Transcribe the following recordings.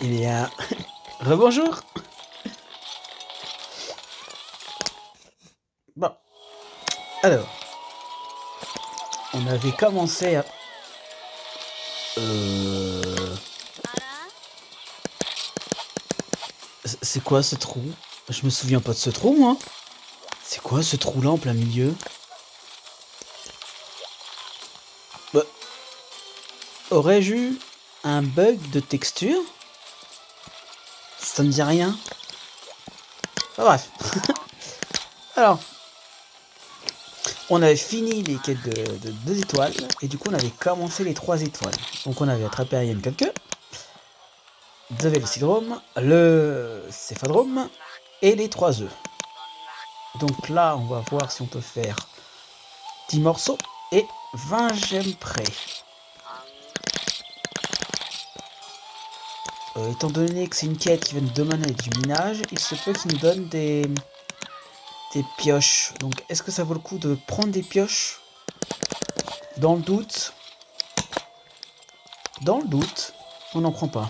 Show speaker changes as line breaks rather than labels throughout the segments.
Eh bien, rebonjour. Bon, alors, on avait commencé à... C'est quoi ce trou? Je me souviens pas de ce trou, moi. C'est quoi ce trou-là en plein milieu? Bah, aurais-je eu un bug de texture? Ça ne dit rien. Enfin, bref. Alors, on avait fini les quêtes de 2 étoiles, et du coup on avait commencé les 3 étoiles. Donc on avait attrapé Ariane Quelqu'un, le Vélocydrome, le Céphadrome, et les 3 œufs. Donc là, on va voir si on peut faire 10 morceaux et 20 gemmes près. Étant donné que c'est une quête qui vient de demander du minage, il se peut qu'il nous donne des pioches. Donc est-ce que ça vaut le coup de prendre des pioches? Dans le doute, on n'en prend pas.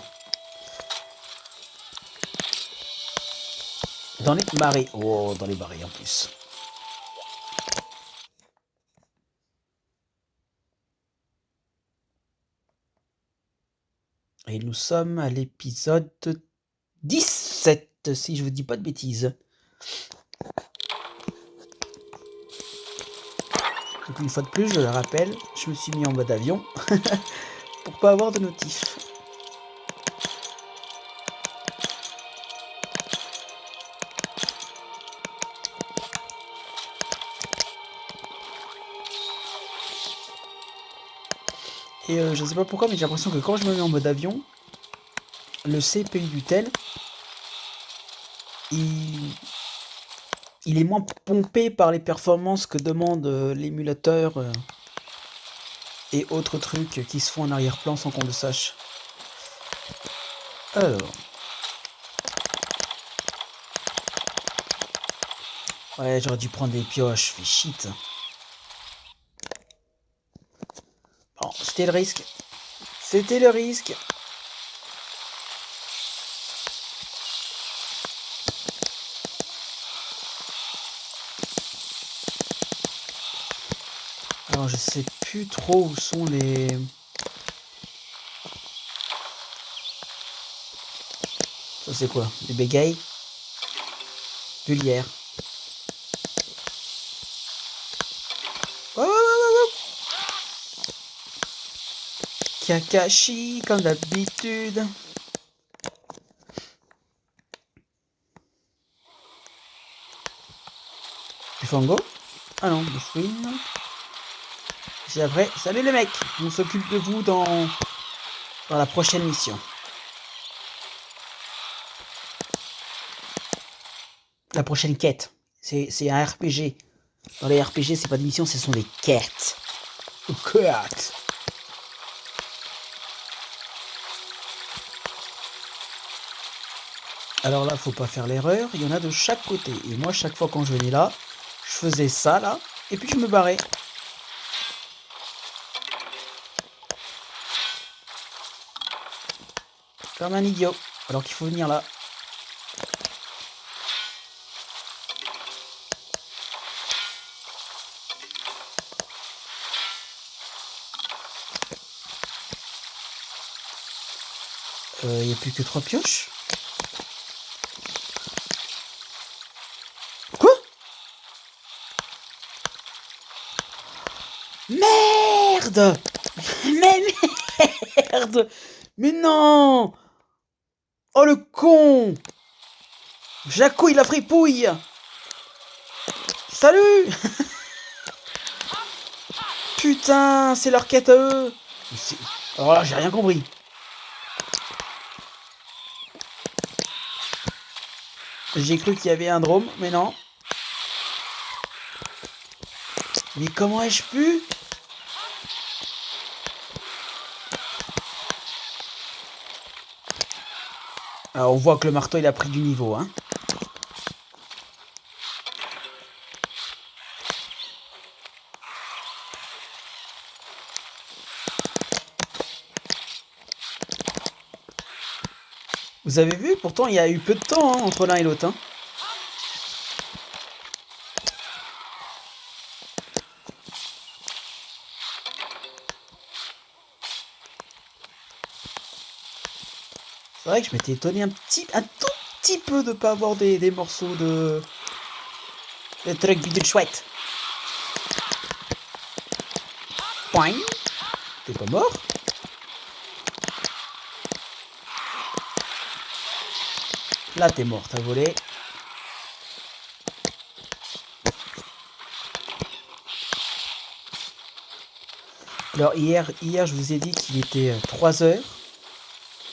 Dans les marées. Oh, dans les marées en plus. Et nous sommes à l'épisode 17, si je vous dis pas de bêtises. Donc une fois de plus, je le rappelle, je me suis mis en mode avion pour pas avoir de notif. Et je sais pas pourquoi, mais j'ai l'impression que quand je me mets en mode avion, le CPU du tel, il est moins pompé par les performances que demande l'émulateur et autres trucs qui se font en arrière-plan sans qu'on le sache. Alors. Ouais, j'aurais dû prendre des pioches, fais shit. Bon, c'était le risque. C'était le risque. Alors, je sais plus trop où sont les... Ça, c'est quoi? Des bégayes? Du lierre. Oh, Kakashi, comme d'habitude. Du fango? Ah non, du fouine. Et après, salut les mecs, on s'occupe de vous dans la prochaine mission. La prochaine quête. C'est un RPG. Dans les RPG, c'est pas des missions, ce sont des quêtes. Quêtes. Alors là, faut pas faire l'erreur, il y en a de chaque côté. Et moi, chaque fois quand je venais là, je faisais ça là, et puis je me barrais. Comme un idiot. Alors qu'il faut venir là. Il n'y a plus que 3 pioches. Quoi? Merde! Mais merde! Mais non! Oh le con! Jaco, il a fripouille! Salut! Putain, c'est leur quête à eux! Alors là, j'ai rien compris. J'ai cru qu'il y avait un drôme, mais non. Mais comment ai-je pu? Alors on voit que le marteau il a pris du niveau, hein. Vous avez vu, pourtant il y a eu peu de temps hein, entre l'un et l'autre. Hein. C'est vrai que je m'étais étonné un tout petit peu de pas avoir des morceaux de trucs bidule chouette. Point. T'es pas mort? Là t'es mort, t'as volé. Alors hier je vous ai dit qu'il était 3 heures.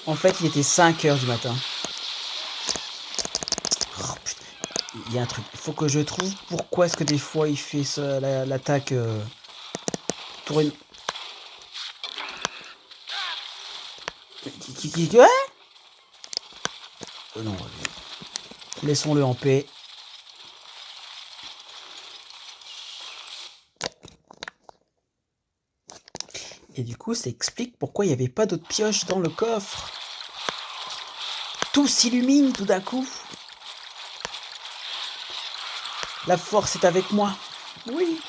En fait il était 5 heures du matin. Oh, putain. Il y a un truc. Il faut que je trouve pourquoi est-ce que des fois il fait ça, l'attaque tourne. Ouais non. Laissons-le en paix. Et du coup, ça explique pourquoi il n'y avait pas d'autres pioches dans le coffre. Tout s'illumine tout d'un coup. La force est avec moi. Oui.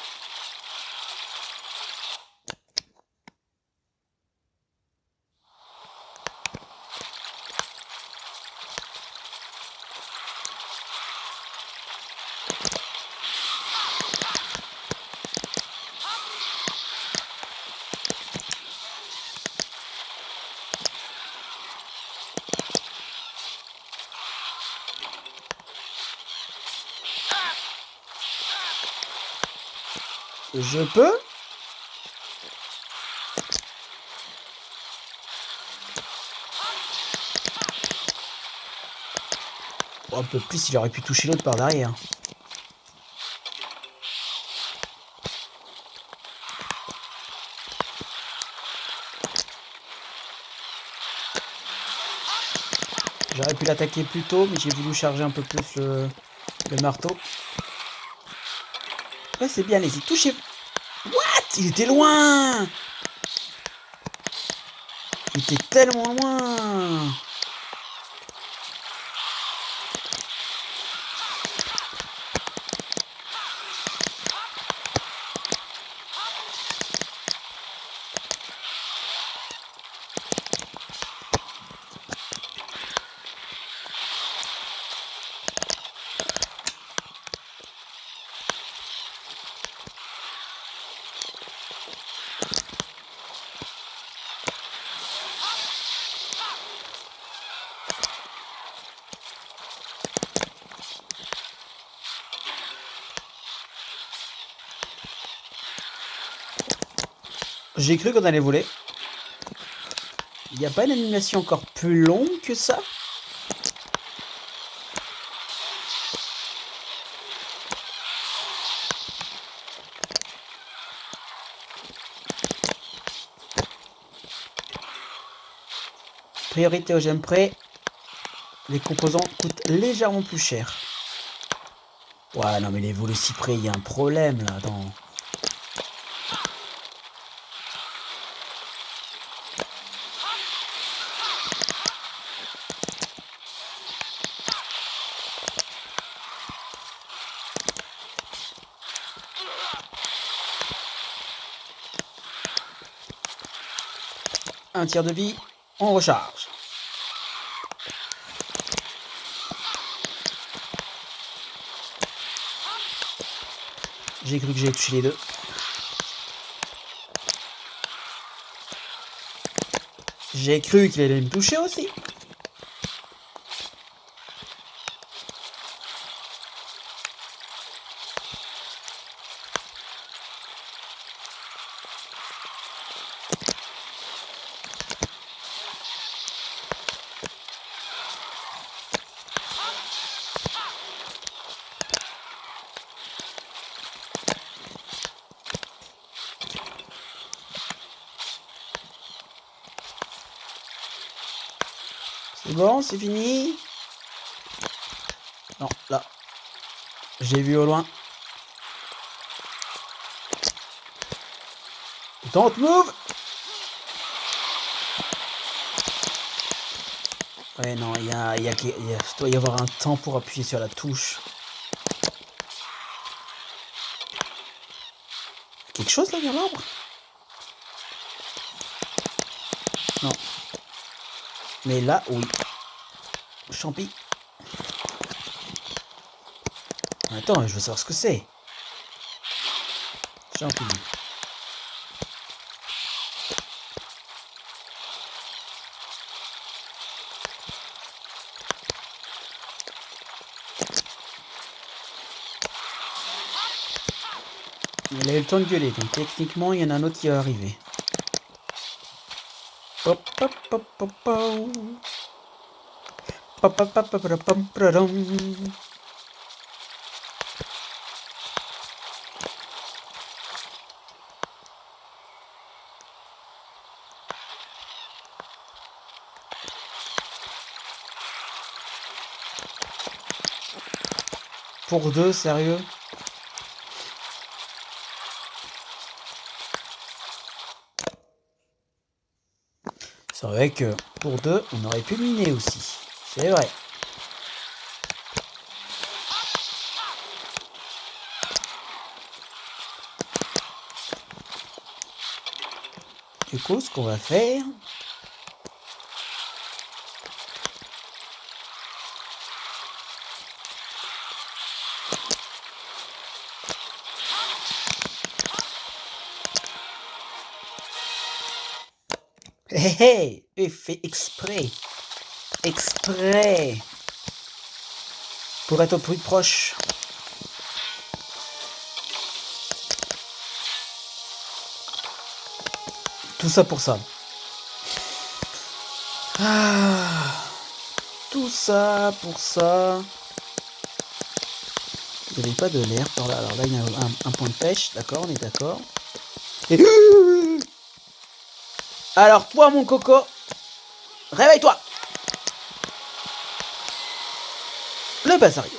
Je peux? Oh, un peu plus, il aurait pu toucher l'autre par derrière. J'aurais pu l'attaquer plus tôt, mais j'ai voulu charger un peu plus le marteau. Ouais, c'est bien, allez-y, touchez. What? Il était loin! Il était tellement loin! J'ai cru qu'on allait voler. Il n'y a pas une animation encore plus longue que ça? Priorité au j'aime prêt. Les composants coûtent légèrement plus cher. Ouais, non mais les vols aussi près, il y a un problème là. Attends. Un tiers de vie, on recharge. J'ai cru que j'allais toucher les deux. J'ai cru qu'il allait me toucher aussi. C'est bon, c'est fini? Non, là. J'ai vu au loin. Don't move! Ouais, non, doit y avoir un temps pour appuyer sur la touche. Quelque chose là dans l'arbre? Non. Mais là, oui. Champi. Attends, je veux savoir ce que c'est. Champignon. Il a eu le temps de gueuler, donc techniquement, il y en a un autre qui va arriver. Pop, pop, pop, pop, pop. Pop, pop, pop, pop, pop, pop, pop. Pour deux, sérieux? C'est vrai que pour deux, on aurait pu miner aussi. C'est vrai. Du coup, ce qu'on va faire... Hé hé, hé, fait exprès. Exprès. Pour être au plus proche. Tout ça pour ça. Ah, tout ça pour ça. Il n'y avait pas de l'air par là. Alors là, il y a un point de pêche. D'accord, on est d'accord. Et... Alors toi, mon coco, réveille-toi. Le Bazarios.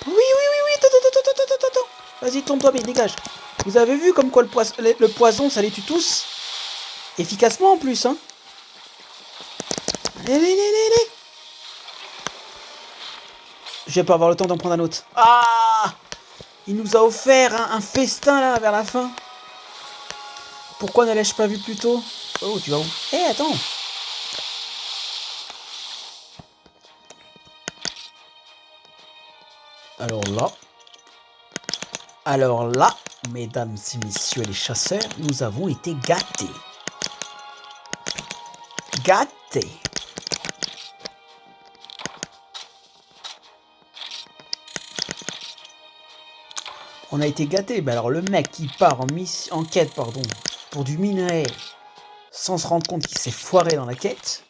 Oui, oui, oui, oui. Attends. Vas-y, tourne-toi, mais dégage. Vous avez vu comme quoi le poison, ça les tue tous? Efficacement en plus, hein. Allez. Je vais pas avoir le temps d'en prendre un autre. Ah! Il nous a offert un festin là vers la fin. Pourquoi ne l'ai-je pas vu plus tôt? Oh, tu vas où? Eh, attends. Alors là, mesdames et messieurs les chasseurs, nous avons été gâtés. Gâtés. On a été gâtés. Mais alors le mec qui part en quête, pour du minerai, sans se rendre compte qu'il s'est foiré dans la quête,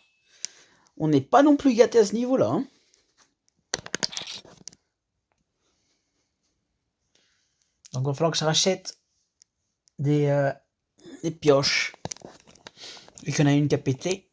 on n'est pas non plus gâté à ce niveau-là. Hein. Donc il va falloir que je rachète des pioches. Vu qu'il y en a une qui a pété.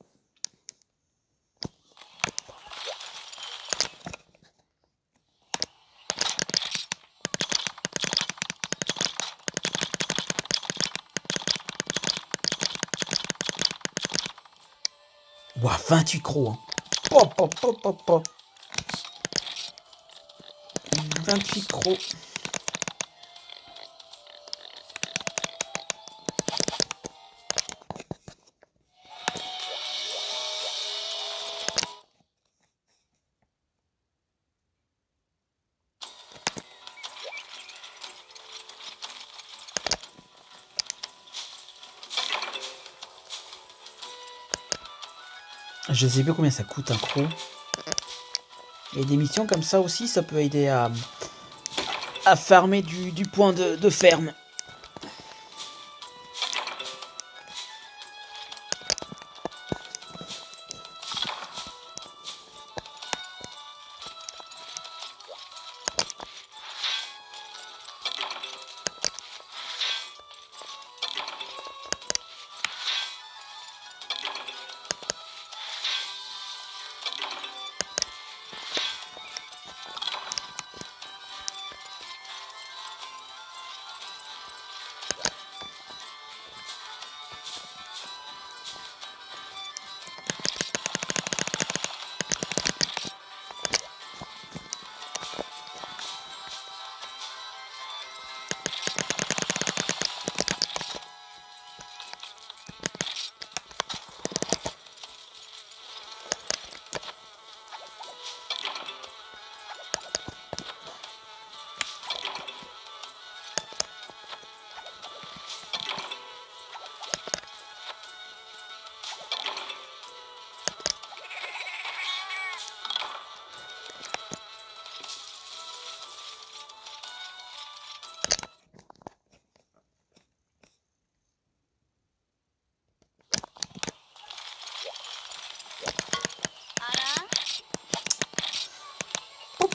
Ouah, 28 crocs. Hein. Pop. 28 crocs. Je sais plus combien ça coûte un croc. Et des missions comme ça aussi, ça peut aider à farmer du point de ferme.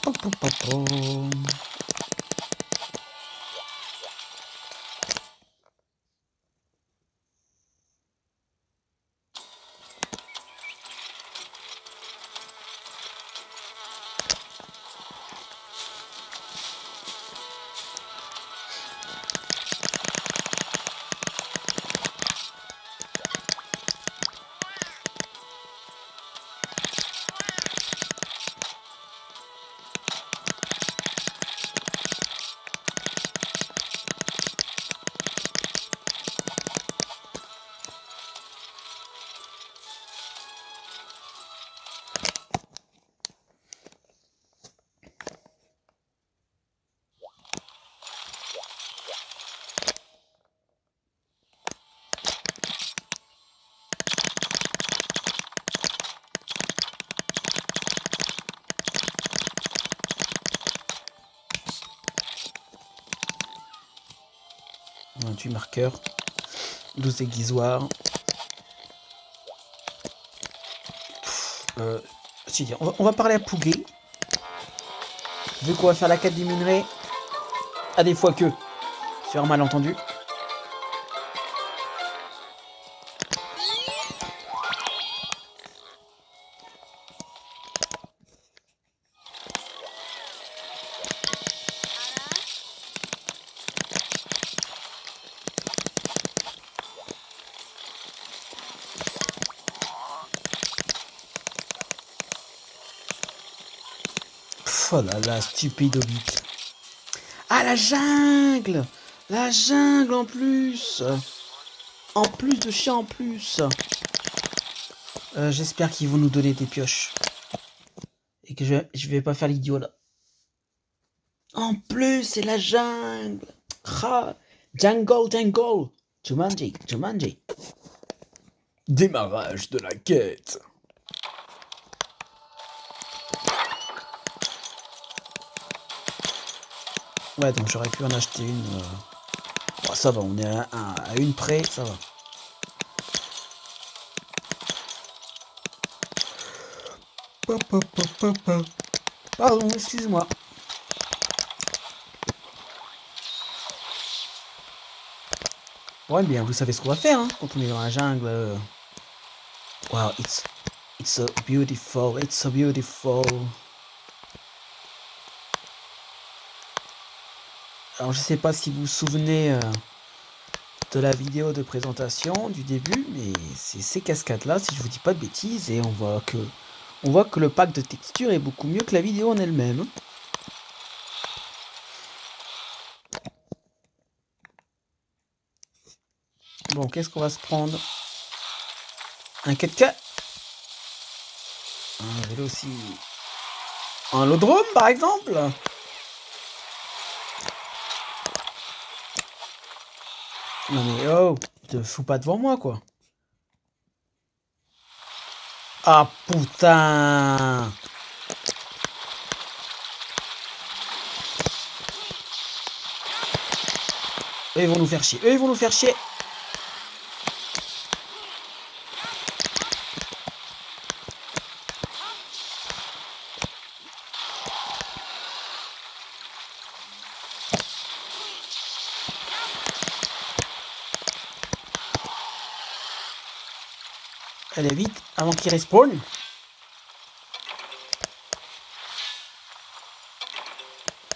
Pom, pom, pom, pom. Du marqueur, 12 aiguisoirs. On va parler à Pouguet. Vu qu'on va faire la quête du minerai, à des fois que, sur un malentendu. Oh là là, stupide Hobbit. Ah, la jungle! La jungle en plus! En plus de chien en plus! J'espère qu'ils vont nous donner des pioches. Et que je vais pas faire l'idiot là. En plus, c'est la jungle! Ah, jungle, jungle! Jumanji, Jumanji. Démarrage de la quête. Ouais, donc j'aurais pu en acheter une. Oh, ça va, on est à une près, ça va. Pardon, excuse-moi. Ouais, bien, vous savez ce qu'on va faire, hein, quand on est dans la jungle. Wow, it's so beautiful, it's so beautiful. Alors, je sais pas si vous vous souvenez de la vidéo de présentation du début, mais c'est ces cascades-là, si je vous dis pas de bêtises, et on voit que le pack de texture est beaucoup mieux que la vidéo en elle-même. Bon, qu'est-ce qu'on va se prendre? Un 4K? Un vélo aussi. Un lodrome, par exemple? Non mais oh, te fous pas devant moi, quoi. Ah putain! Eux, ils vont nous faire chier. Eux, ils vont nous faire chier. Allez, vite, avant qu'ils respawn.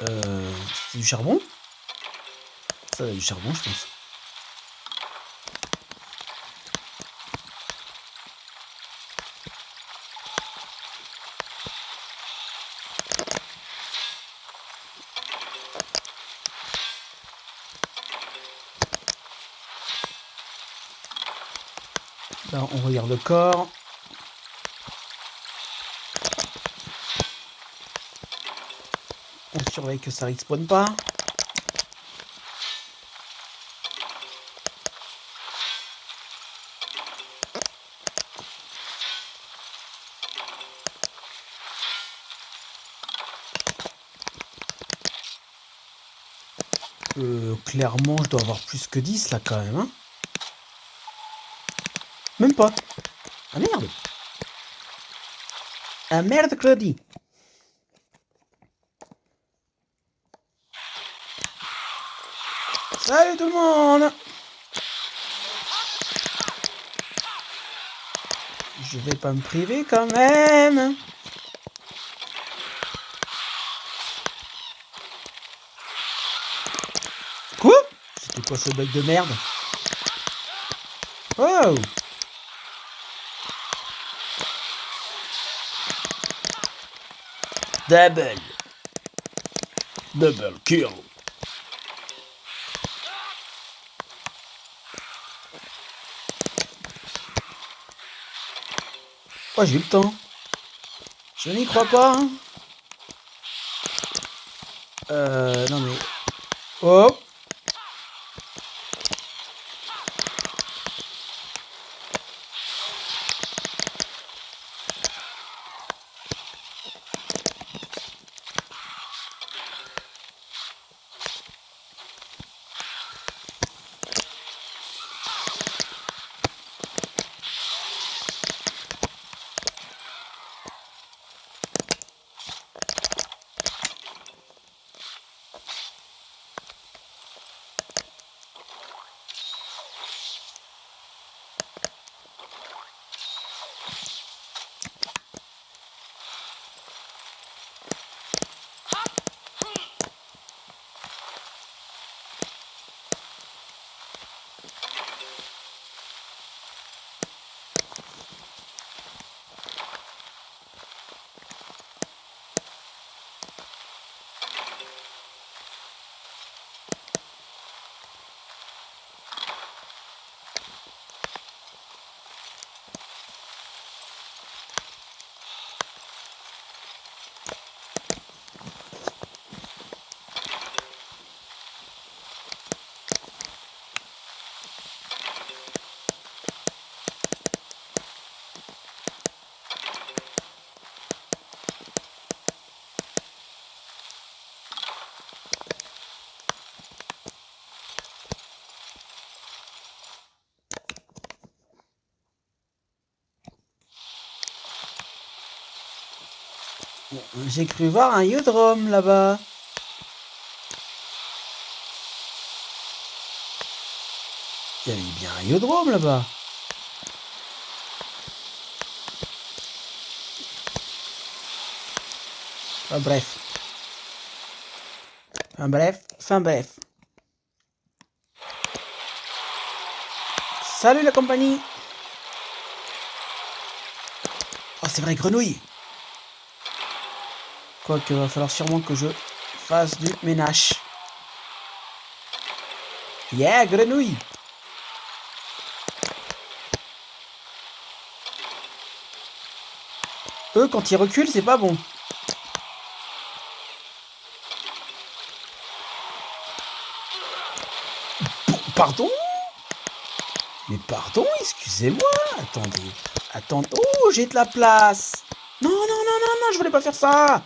C'est du charbon? Ça va, du charbon, je pense. Là, on regarde le corps. On surveille que ça respawn pas. Clairement, je dois avoir plus que 10 là quand même. Hein, même pas. Ah merde. Ah merde, Claudie. Salut tout le monde! Je vais pas me priver quand même. Quoi? C'était quoi ce bug de merde? Oh! Double kill. Oh, j'ai eu le temps. Je n'y crois pas. Hein. Non mais... Oh! J'ai cru voir un iodrome là-bas. Il y avait bien un iodrome là-bas. Enfin bref. Enfin bref. Salut la compagnie. Oh c'est vrai, grenouille. Quoique va falloir sûrement que je fasse du ménage. Yeah, grenouille. Eux, quand ils reculent, c'est pas bon. Pardon? Mais pardon, excusez-moi. Attendez. Attendez. Oh, j'ai de la place. Non, non, non, non, non, je voulais pas faire ça.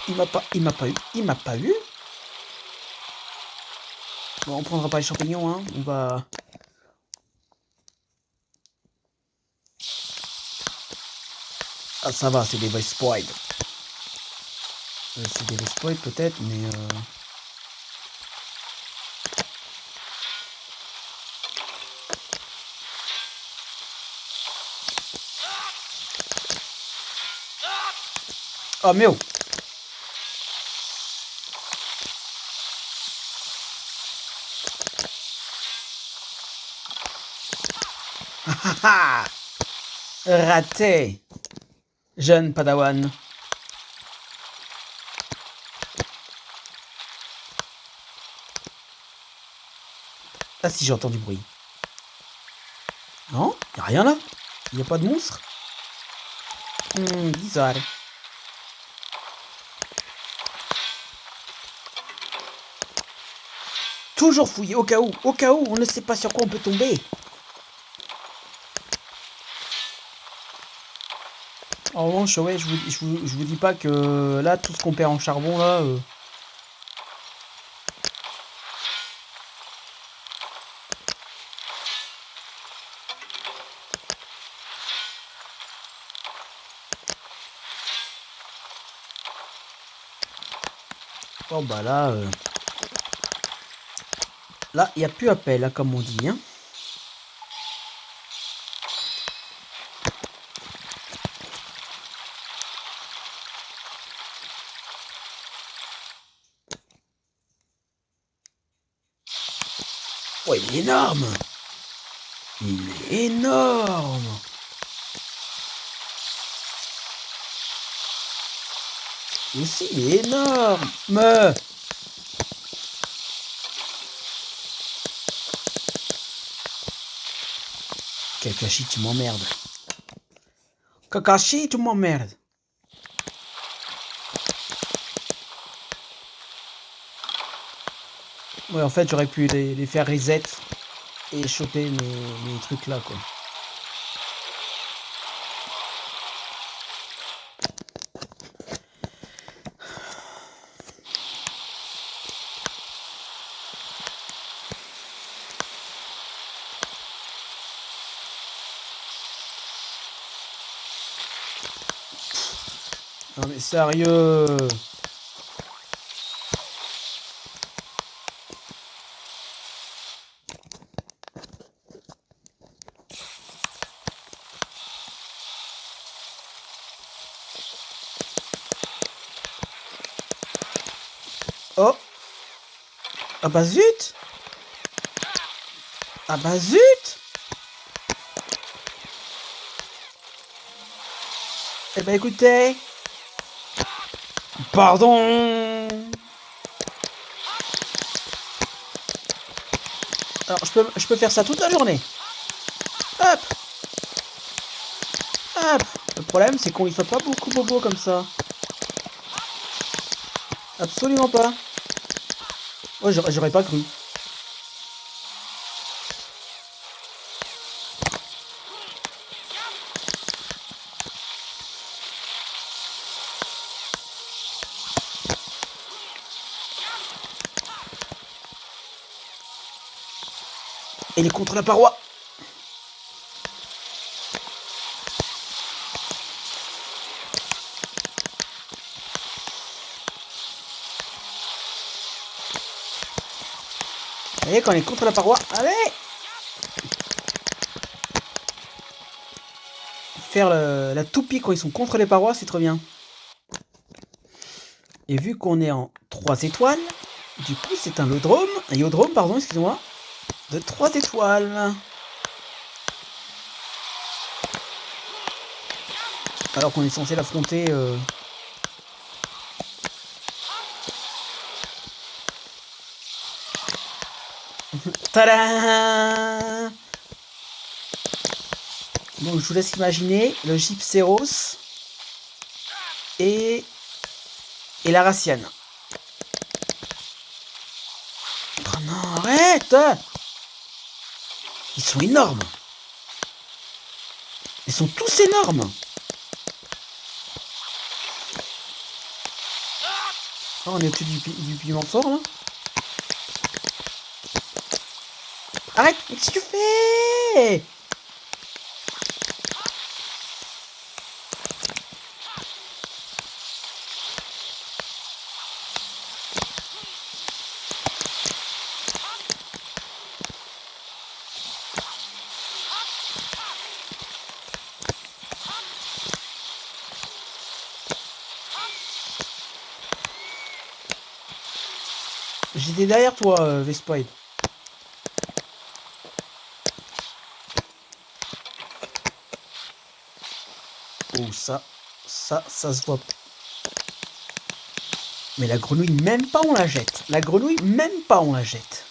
Il m'a pas eu. Il m'a pas eu. Bon, on prendra pas les champignons, hein. On va... Ah, ça va, c'est des voice spoiled. C'est des voice spoiled peut-être, mais... Oh, mais oh. Raté. Jeune padawan. Ah si, j'entends du bruit. Non, y a rien là. Y a pas de monstre. Bizarre. Toujours fouiller au cas où, on ne sait pas sur quoi on peut tomber. En revanche, ouais, je vous dis pas que là, tout ce qu'on perd en charbon, là... Bon bah là... Là, il n'y a plus appel, hein, comme on dit. Hein. Oh, il est énorme! Il est énorme! Aussi, il est énorme! Kakashi, tu m'emmerdes. Kakashi, tu m'emmerdes. Ouais, en fait, j'aurais pu les faire reset et choper mes trucs là, quoi. Non mais sérieux! Oh! Ah bah zut! Ah bah zut! Eh bah écoutez... Pardon! Alors je peux faire ça toute la journée. Hop! Hop! Le problème c'est qu'on y fait pas beaucoup bobo comme ça. Absolument pas. Oh, j'aurais pas cru. Et il est contre la paroi. Vous voyez, quand il est contre la paroi, allez! Faire la toupie quand ils sont contre les parois, c'est trop bien. Et vu qu'on est en 3 étoiles, du coup c'est un iodrome, pardon, excusez-moi, de 3 étoiles. Alors qu'on est censé l'affronter... Tadam! Donc je vous laisse imaginer le Gypséros et la Raciane. Oh non, arrête! Ils sont énormes! Ils sont tous énormes! Oh, on est au-dessus du piment fort là. Arrête! Qu'est-ce que tu fais? J'étais derrière toi, Vespoid. Oh, ça se voit. Mais la grenouille, même pas on la jette. La grenouille, même pas on la jette.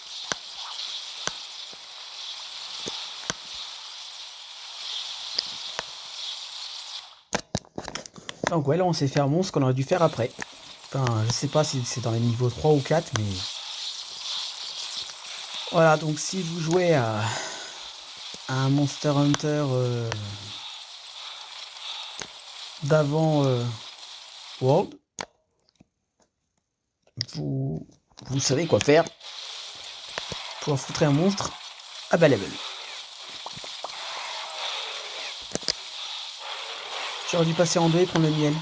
Donc ouais, là on s'est fait un monstre qu'on aurait dû faire après. Enfin, je sais pas si c'est dans les niveaux 3 ou 4, mais... Voilà, donc si vous jouez à un Monster Hunter d'avant World, vous savez quoi faire pour affronter un monstre à bas level. J'aurais dû passer en deux et prendre le miel.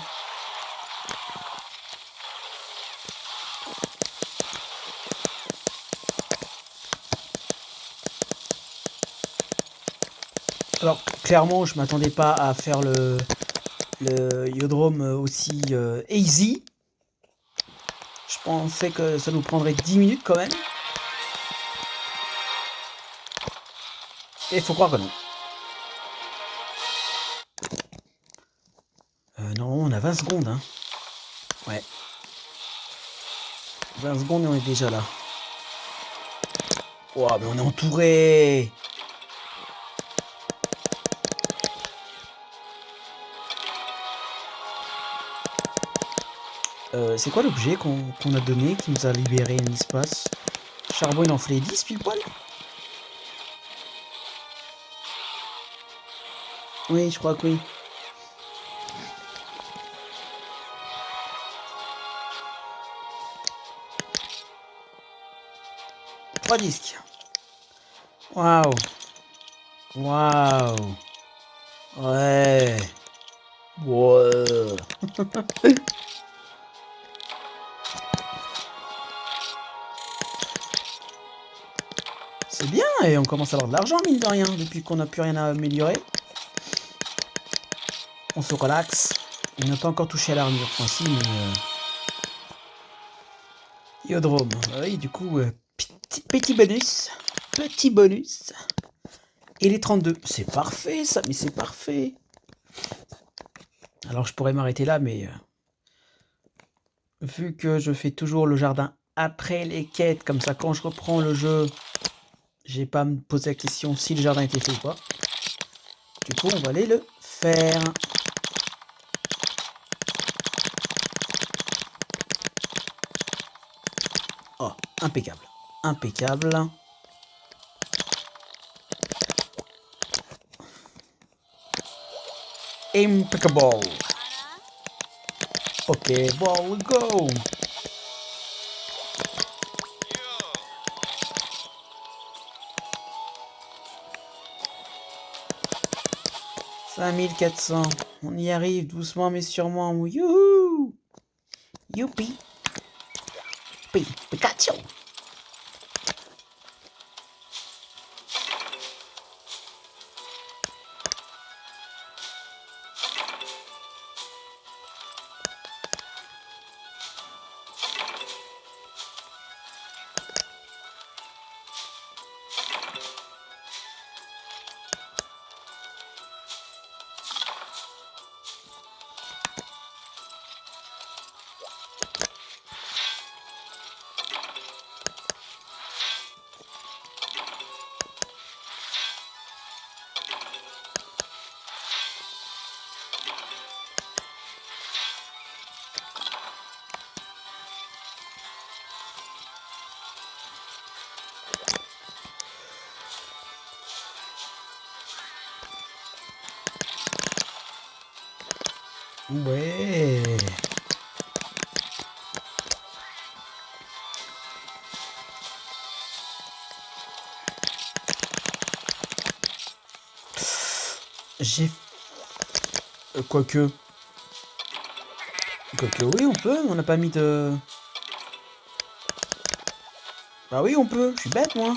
Alors, clairement, je m'attendais pas à faire le Yodrome aussi easy. Je pensais que ça nous prendrait 10 minutes quand même. Et il faut croire que non. Normalement, on a 20 secondes. Hein. Ouais. 20 secondes et on est déjà là. Ouah, mais on est entouré. C'est quoi l'objet qu'on a donné qui nous a libéré un espace? Charbon, il en fait 10 pile poil? Oui, je crois que oui. 3 disques. Waouh. Waouh. Ouais. Ouais. C'est bien, et on commence à avoir de l'argent, mine de rien, depuis qu'on n'a plus rien à améliorer. On se relaxe. On n'a pas encore touché à l'armure. Enfin, si, mais. Iodrome. Oui, du coup, petit bonus. Petit bonus. Et les 32. C'est parfait, ça, mais c'est parfait. Alors, je pourrais m'arrêter là, mais. Vu que je fais toujours le jardin après les quêtes, comme ça, quand je reprends le jeu, j'ai pas à me poser la question si le jardin était fait ou pas. Du coup, on va aller le faire. Oh, impeccable. Impeccable. Impeccable. Ok, ball, go. « 5400. On y arrive doucement mais sûrement. Youhou. Youpi. Pikachu. Ouais. J'ai... Quoique... Quoique oui, on peut. On n'a pas mis de... Bah oui, on peut. Je suis bête, moi.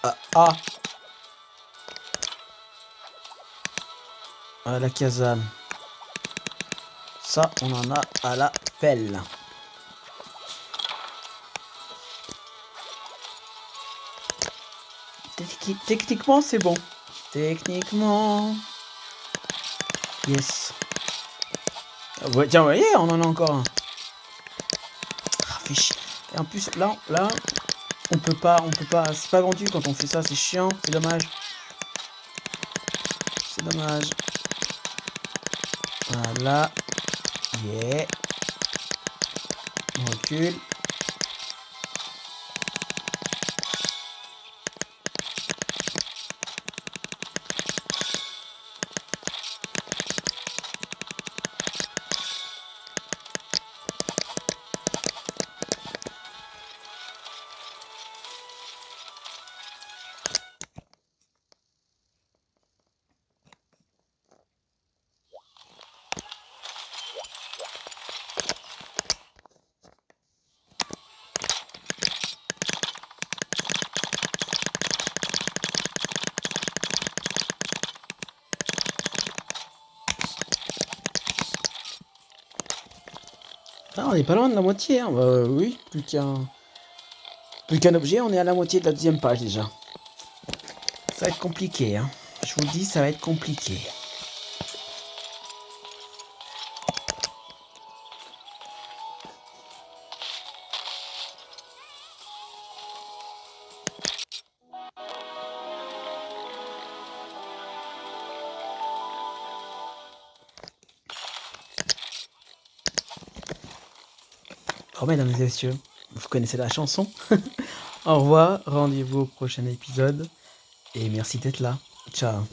Ah, ah. Ah, la casane. Ça, on en a à la pelle. Techniquement, c'est bon. Techniquement... Yes. Ouais, tiens, vous voyez, on en a encore un. Ah, fait chier. Et en plus, là, on peut pas, c'est pas vendu quand on fait ça, c'est chiant, c'est dommage. C'est dommage. Voilà. Yeah. On recule. Ah, on n'est pas loin de la moitié, hein. Oui, plus qu'un objet, on est à la moitié de la deuxième page déjà. Ça va être compliqué, hein. Je vous le dis, ça va être compliqué. Oh, mesdames et messieurs, vous connaissez la chanson. Au revoir, rendez-vous au prochain épisode. Et merci d'être là. Ciao.